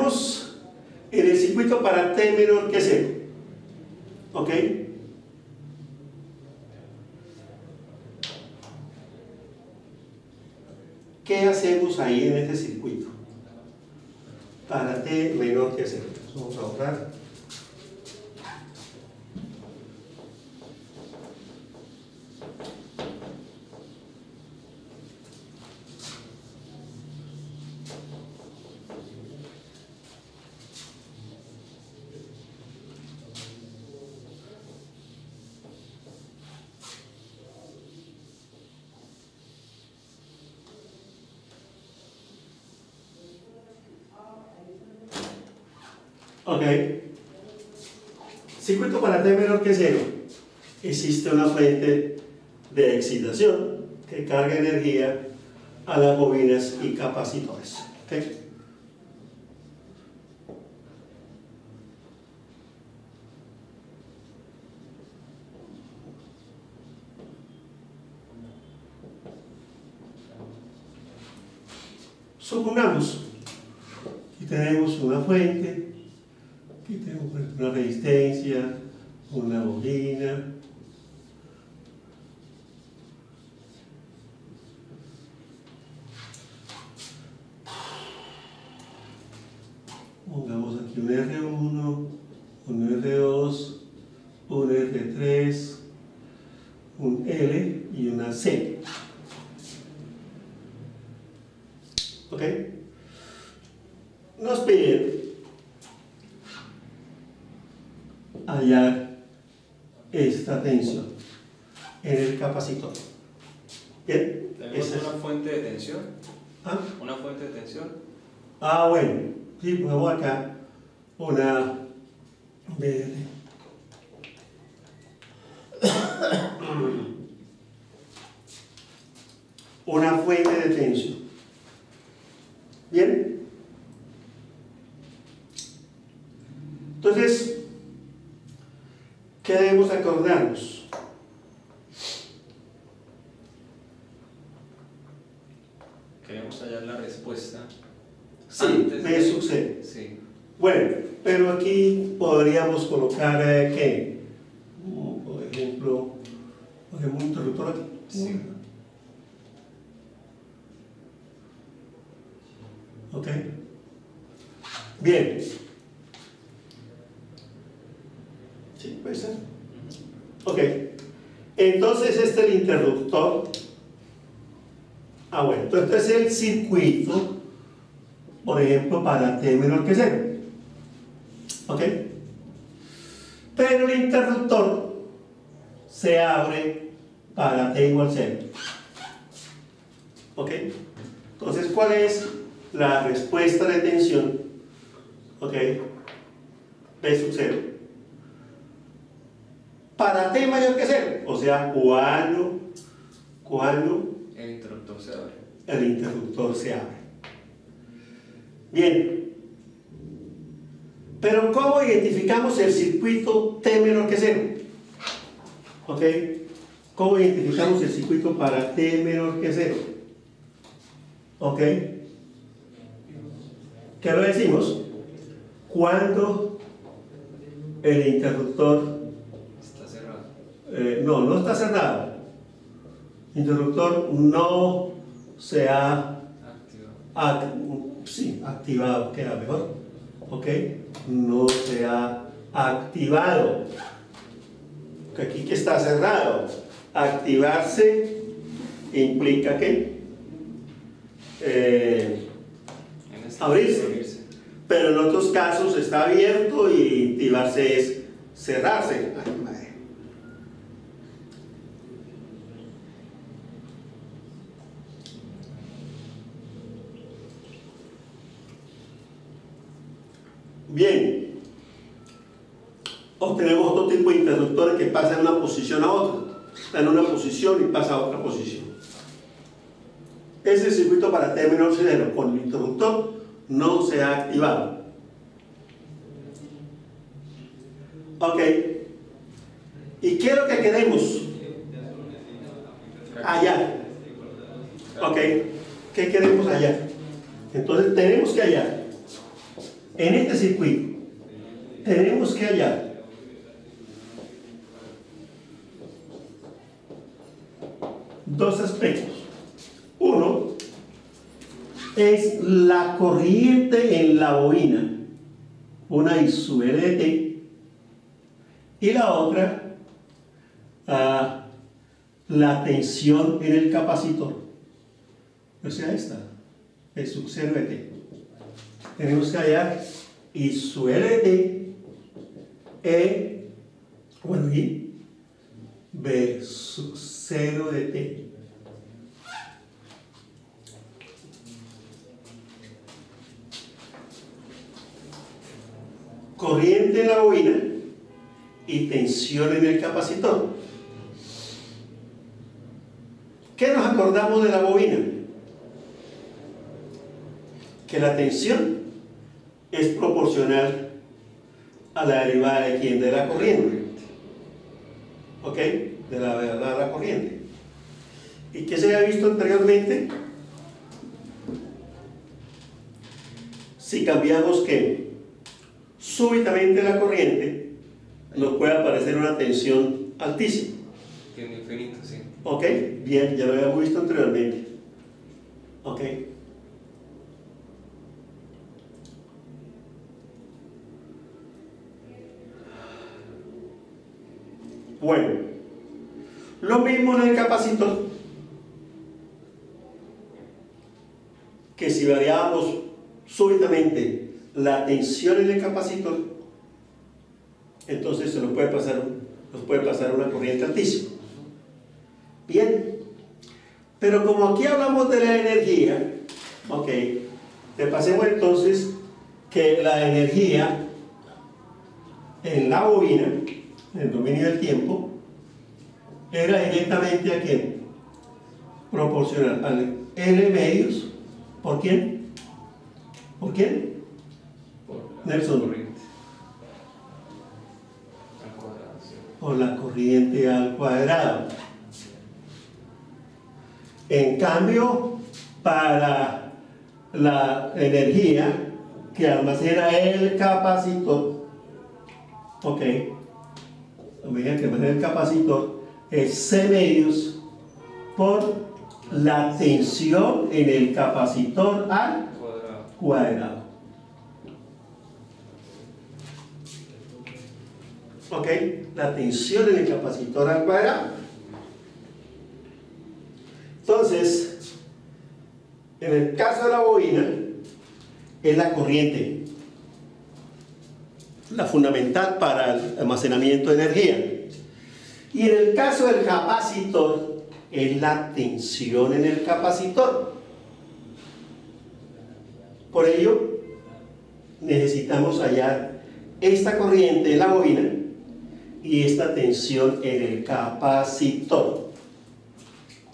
Estamos en el circuito para T menor que 0. ¿Ok? ¿Qué hacemos ahí en este circuito? Para T menor que 0. Vamos a borrar. Ok. Circuito para T menor que 0. Existe una fuente de excitación que carga energía a las bobinas y capacitores. ¿Okay? Supongamos que tenemos una fuente, aquí tenemos una resistencia, una bobina, pongamos aquí un R1, un R2, un R3, un L y una C. ¿Ok? Nos piden hallar esta tensión en el capacitor. ¿Bien? ¿Tenemos una fuente de tensión? ¿Ah? ¿Una fuente de tensión? Ah, bueno. Sí, pongamos acá una verde. Una fuente de tensión. ¿Bien? Entonces, ¿qué debemos acordarnos? Queremos hallar la respuesta. Sí, antes me sucede. Sí. Bueno, pero aquí podríamos colocar ¿qué? Por ejemplo, un interruptor aquí. Sí. ¿Ok? Bien. Sí, puede ser. Ok. Entonces este es el interruptor. Ah, bueno. Entonces este es el circuito, por ejemplo, para T menor que 0. ¿Ok? Pero el interruptor se abre para T igual 0. ¿Ok? Entonces, ¿cuál es la respuesta de tensión? ¿Ok? P sub 0. Para T mayor que 0. O sea, cuando El interruptor se abre. el interruptor se abre. Bien. Pero ¿cómo identificamos el circuito T menor que 0? ¿Ok? ¿Cómo identificamos el circuito para T menor que 0? ¿Ok? ¿Qué lo decimos? Cuando el interruptor Está cerrado. no está cerrado. El interruptor no se ha activado, queda mejor. ¿Ok? No se ha activado. Aquí que está cerrado. Activarse implica que abrirse. Pero en otros casos está abierto y activarse es cerrarse. Ay, madre. Bien. O tenemos otro tipo de interruptores que pasan de una posición a otra. Está en una posición y pasa a otra posición. Ese es el circuito para T menor que 0. Con el interruptor no se ha activado. Ok. ¿Y qué es lo que queremos? Hallar. Ok. ¿Qué queremos hallar? Entonces tenemos que hallar En este circuito tenemos que hallar dos aspectos. Uno es la corriente en la bobina, una I sub L de T, y la otra la tensión en el capacitor, o sea, esta, I sub 0 de T. Tenemos que hallar I sub L de T, y B sub 0 de T. Corriente en la bobina y tensión en el capacitor. ¿Qué nos acordamos de la bobina? Que la tensión es proporcional a la derivada de quién, de la corriente. ¿Ok? De la corriente. ¿Y qué se había visto anteriormente? Si cambiamos que súbitamente la corriente, nos puede aparecer una tensión altísima. Tiene infinito, sí. ¿Ok? Bien, ya lo habíamos visto anteriormente. ¿Ok? Bueno, lo mismo en el capacitor, que si variábamos súbitamente la tensión en el capacitor, entonces se nos puede pasar una corriente altísima. Bien, pero como aquí hablamos de la energía, ok, repasemos entonces que la energía en la bobina, en el dominio del tiempo, era directamente a quién, proporcional al L medios, ¿por quién? ¿Por quién? Nelson. Corriente. Al cuadrado, sí. Por la corriente al cuadrado. En cambio, para la energía que almacena el capacitor, ok, la medida que almacena el capacitor es C medios por la tensión en el capacitor al cuadrado. Ok, la tensión en el capacitor al cuadrado. Entonces, en el caso de la bobina, es la corriente, la fundamental para el almacenamiento de energía. Y en el caso del capacitor, es la tensión en el capacitor. Por ello, necesitamos hallar esta corriente en la bobina y esta tensión en el capacitor.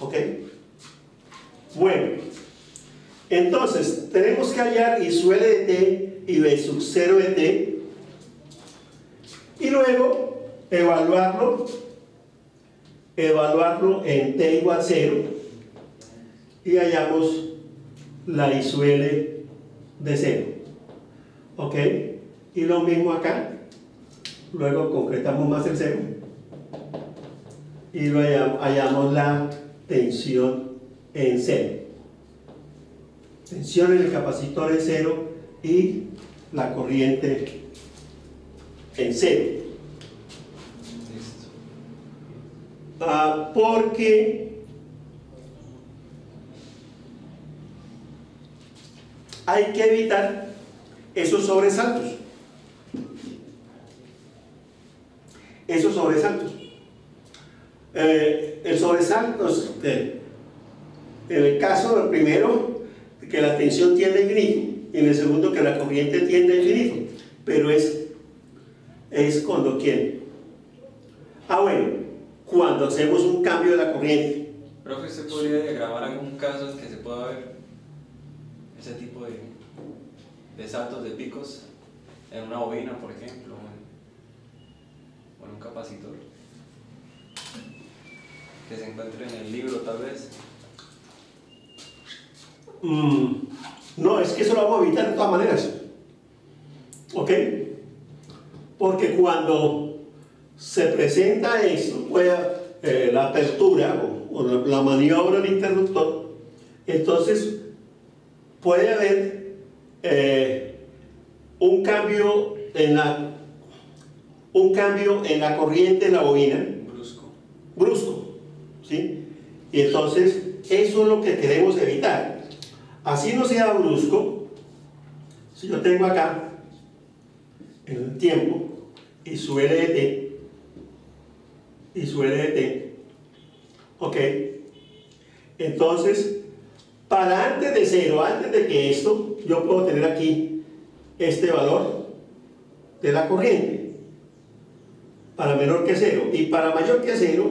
¿Ok? Bueno, entonces tenemos que hallar I sub L de T y B sub 0 de T y luego evaluarlo en T igual 0 y hallamos la I sub L de 0. ¿Ok? Y lo mismo acá. Luego concretamos más el 0 y luego hallamos la tensión en 0. Tensión en el capacitor en 0 y la corriente en 0. Listo. Porque hay que evitar esos sobresaltos. Esos sobresaltos. El sobresalto, en el caso del primero, que la tensión tiende a infinito, y en el segundo, que la corriente tiende a infinito. Pero es cuando ¿quién? Bueno, cuando hacemos un cambio de la corriente. Profe, ¿usted podría diagramar algún caso en que se pueda ver ese tipo de saltos de picos en una bobina, por ejemplo, o en un capacitor? Que se encuentre en el libro, tal vez. No, es que eso lo vamos a evitar de todas maneras. ¿Ok? Porque cuando se presenta esto, la apertura o la maniobra del interruptor, entonces puede haber un cambio en la corriente de la bobina. Brusco, ¿sí? Y entonces eso es lo que queremos evitar. Así no sea brusco. Si yo tengo acá en el tiempo y su LDT y su LDT, ok, entonces para antes de cero, antes de que esto, yo puedo tener aquí este valor de la corriente para menor que cero, y para mayor que cero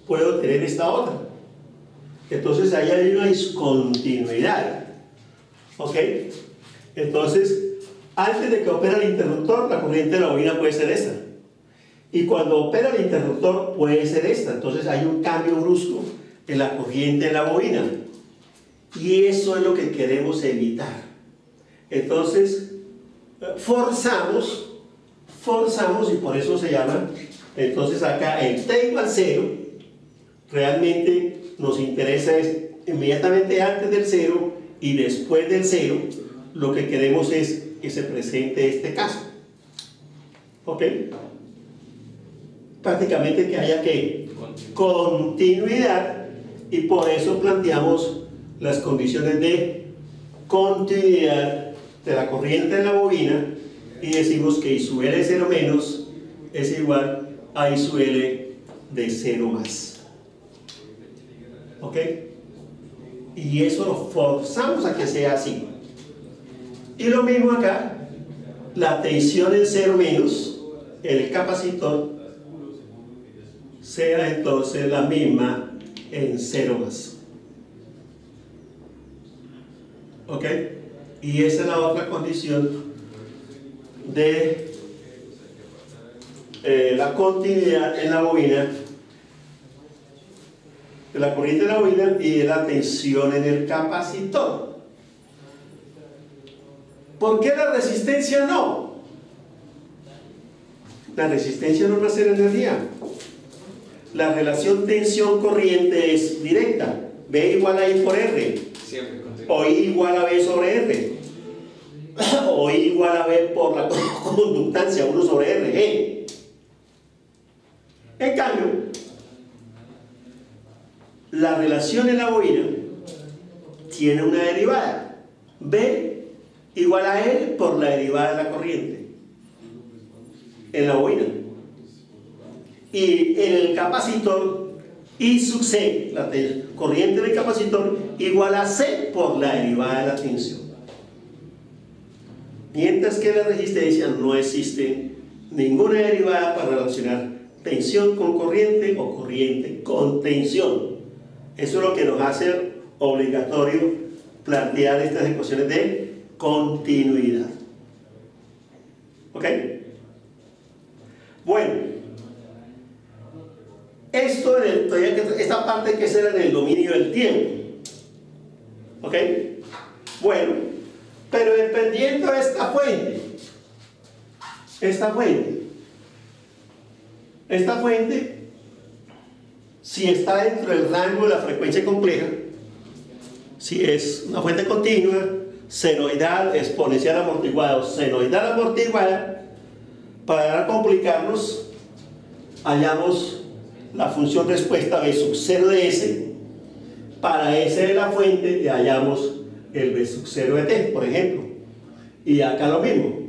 puedo tener esta otra. Entonces ahí hay una discontinuidad, ok. Entonces antes de que opera el interruptor, la corriente de la bobina puede ser esta, y cuando opera el interruptor puede ser esta. Entonces hay un cambio brusco en la corriente de la bobina, y eso es lo que queremos evitar. Entonces forzamos, y por eso se llama, entonces acá el T igual 0, realmente nos interesa es inmediatamente antes del 0 y después del 0, lo que queremos es que se presente este caso, ¿ok? Prácticamente que haya que continuidad, y por eso planteamos las condiciones de continuidad de la corriente en la bobina, y decimos que I sub L 0 menos es igual a I sub L de 0 más, ¿ok? Y eso lo forzamos a que sea así. Y lo mismo acá, la tensión en 0 menos, el capacitor, sea entonces la misma en 0 más, ¿ok? Y esa es la otra condición de la continuidad en la bobina, de la corriente de la bobina y de la tensión en el capacitor. ¿Por qué la resistencia no? La resistencia no va a ser energía. La relación tensión-corriente es directa. B igual a I por R. O I igual a B sobre R. O I igual a B por la conductancia, 1 sobre R. G. En cambio, la relación en la bobina tiene una derivada. B igual a L por la derivada de la corriente en la bobina. Y en el capacitor, I sub C, la corriente del capacitor, igual a C por la derivada de la tensión. Mientras que en la resistencia no existe ninguna derivada para relacionar tensión con corriente o corriente con tensión. Eso es lo que nos hace obligatorio plantear estas ecuaciones de continuidad. ¿Ok? Bueno, esta parte hay que ser en el dominio del tiempo. ¿Ok? Bueno, pero dependiendo de esta fuente, si está dentro del rango de la frecuencia compleja, si es una fuente continua, senoidal, exponencial amortiguada o senoidal amortiguada, para complicarnos, hallamos la función respuesta B sub 0 de S. Para S de la fuente hallamos el B sub 0 de T, por ejemplo. Y acá lo mismo.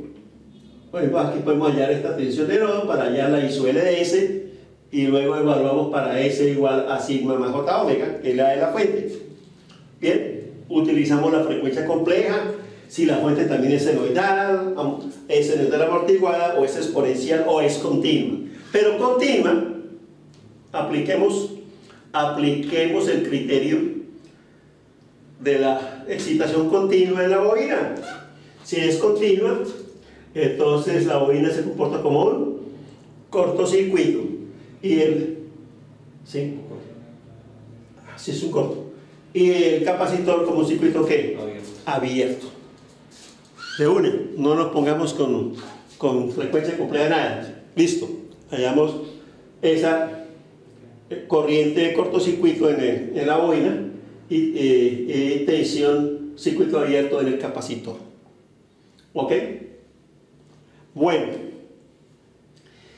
Bueno, aquí podemos hallar esta tensión de nodo para hallar la I sub L de S, y luego evaluamos para S igual a sigma más J omega, que es la de la fuente. Bien, utilizamos la frecuencia compleja, si la fuente también es senoidal, amortiguada, o es exponencial, o es continua. Pero continua, apliquemos el criterio de la excitación continua en la bobina. Si es continua, entonces la bobina se comporta como un cortocircuito, y ¿sí? Así es un corto. Y el capacitor como un circuito ¿qué? Abierto. De una, no nos pongamos con con frecuencia compleja nada. Listo. Hallamos esa corriente de cortocircuito en la bobina y tensión circuito abierto en el capacitor. ¿Ok? Bueno,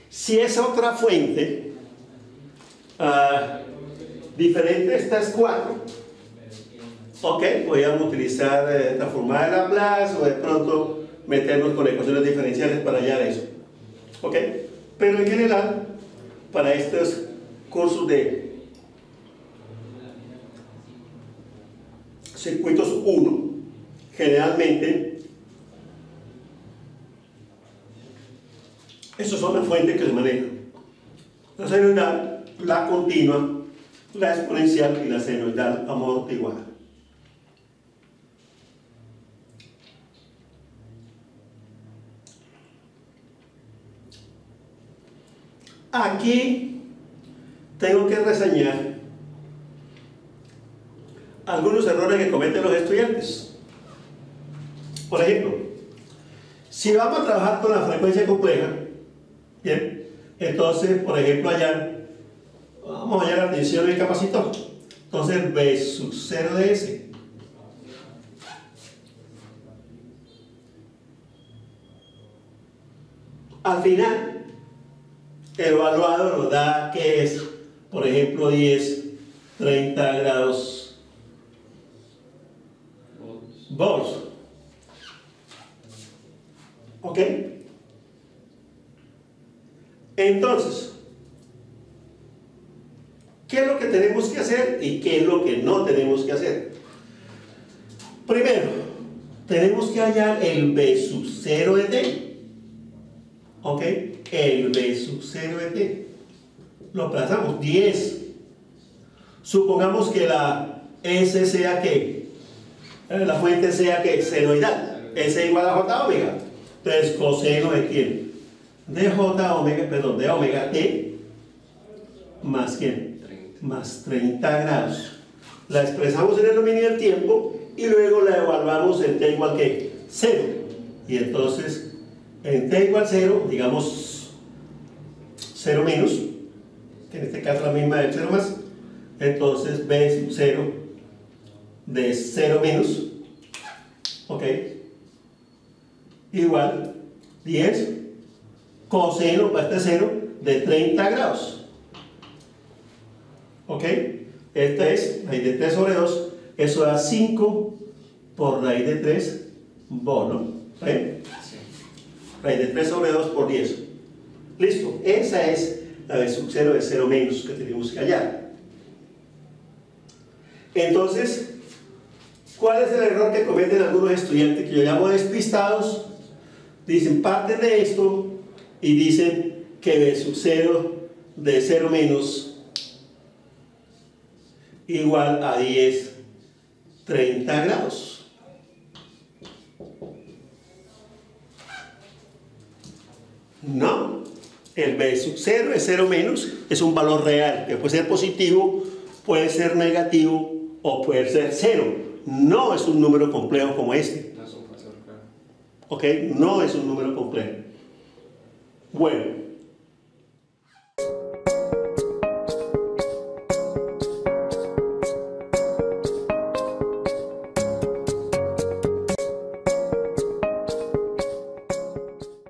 si es otra fuente diferente a estas cuatro, ok, podríamos utilizar transformada de Laplace o de pronto meternos con ecuaciones diferenciales para hallar eso. ¿Ok? Pero en general, para estos cursos de circuitos 1, generalmente, esas son las fuentes que se manejan. La senoidal, la continua, la exponencial y la senoidal amortiguada. Aquí tengo que reseñar algunos errores que cometen los estudiantes. Por ejemplo, si vamos a trabajar con la frecuencia compleja, bien, entonces, por ejemplo, allá vamos a hallar la tensión del capacitor. Entonces, B sub 0 de S. Al final, el evaluado nos da que es, por ejemplo, 10, 30 grados volts. ¿Ok? Entonces, ¿qué es lo que tenemos que hacer y qué es lo que no tenemos que hacer? Primero, tenemos que hallar el B sub 0 de T. ¿Ok? El B sub 0 de T. Lo plazamos 10. Supongamos que la S sea que la fuente sea que senoidal. S igual a J omega. Entonces, coseno de quién? De J omega, perdón, de omega T más quién? 30. Más 30 grados. La expresamos en el dominio del tiempo y luego la evaluamos en T igual que 0. Y entonces, en T igual 0, digamos 0 menos, que en este caso la misma del 0 más, entonces B sub 0 de 0 menos, ok, igual 10 coseno para este 0 de 30 grados, ok, esta es raíz de 3 sobre 2, eso da 5 por raíz de 3 bono, ¿eh? Sí. Raíz de 3 sobre 2 por 10. Listo, esa es la B sub 0 de 0 menos que tenemos que hallar. Entonces, ¿cuál es el error que cometen algunos estudiantes que yo llamo despistados? Dicen, parten de esto y dicen que B sub 0 de 0 menos igual a 10, 30 grados. No, el B sub 0 de 0 menos es un valor real, que puede ser positivo, puede ser negativo o puede ser 0. No es un número complejo como este. No es un factor, claro. ¿Ok? No es un número complejo. Bueno,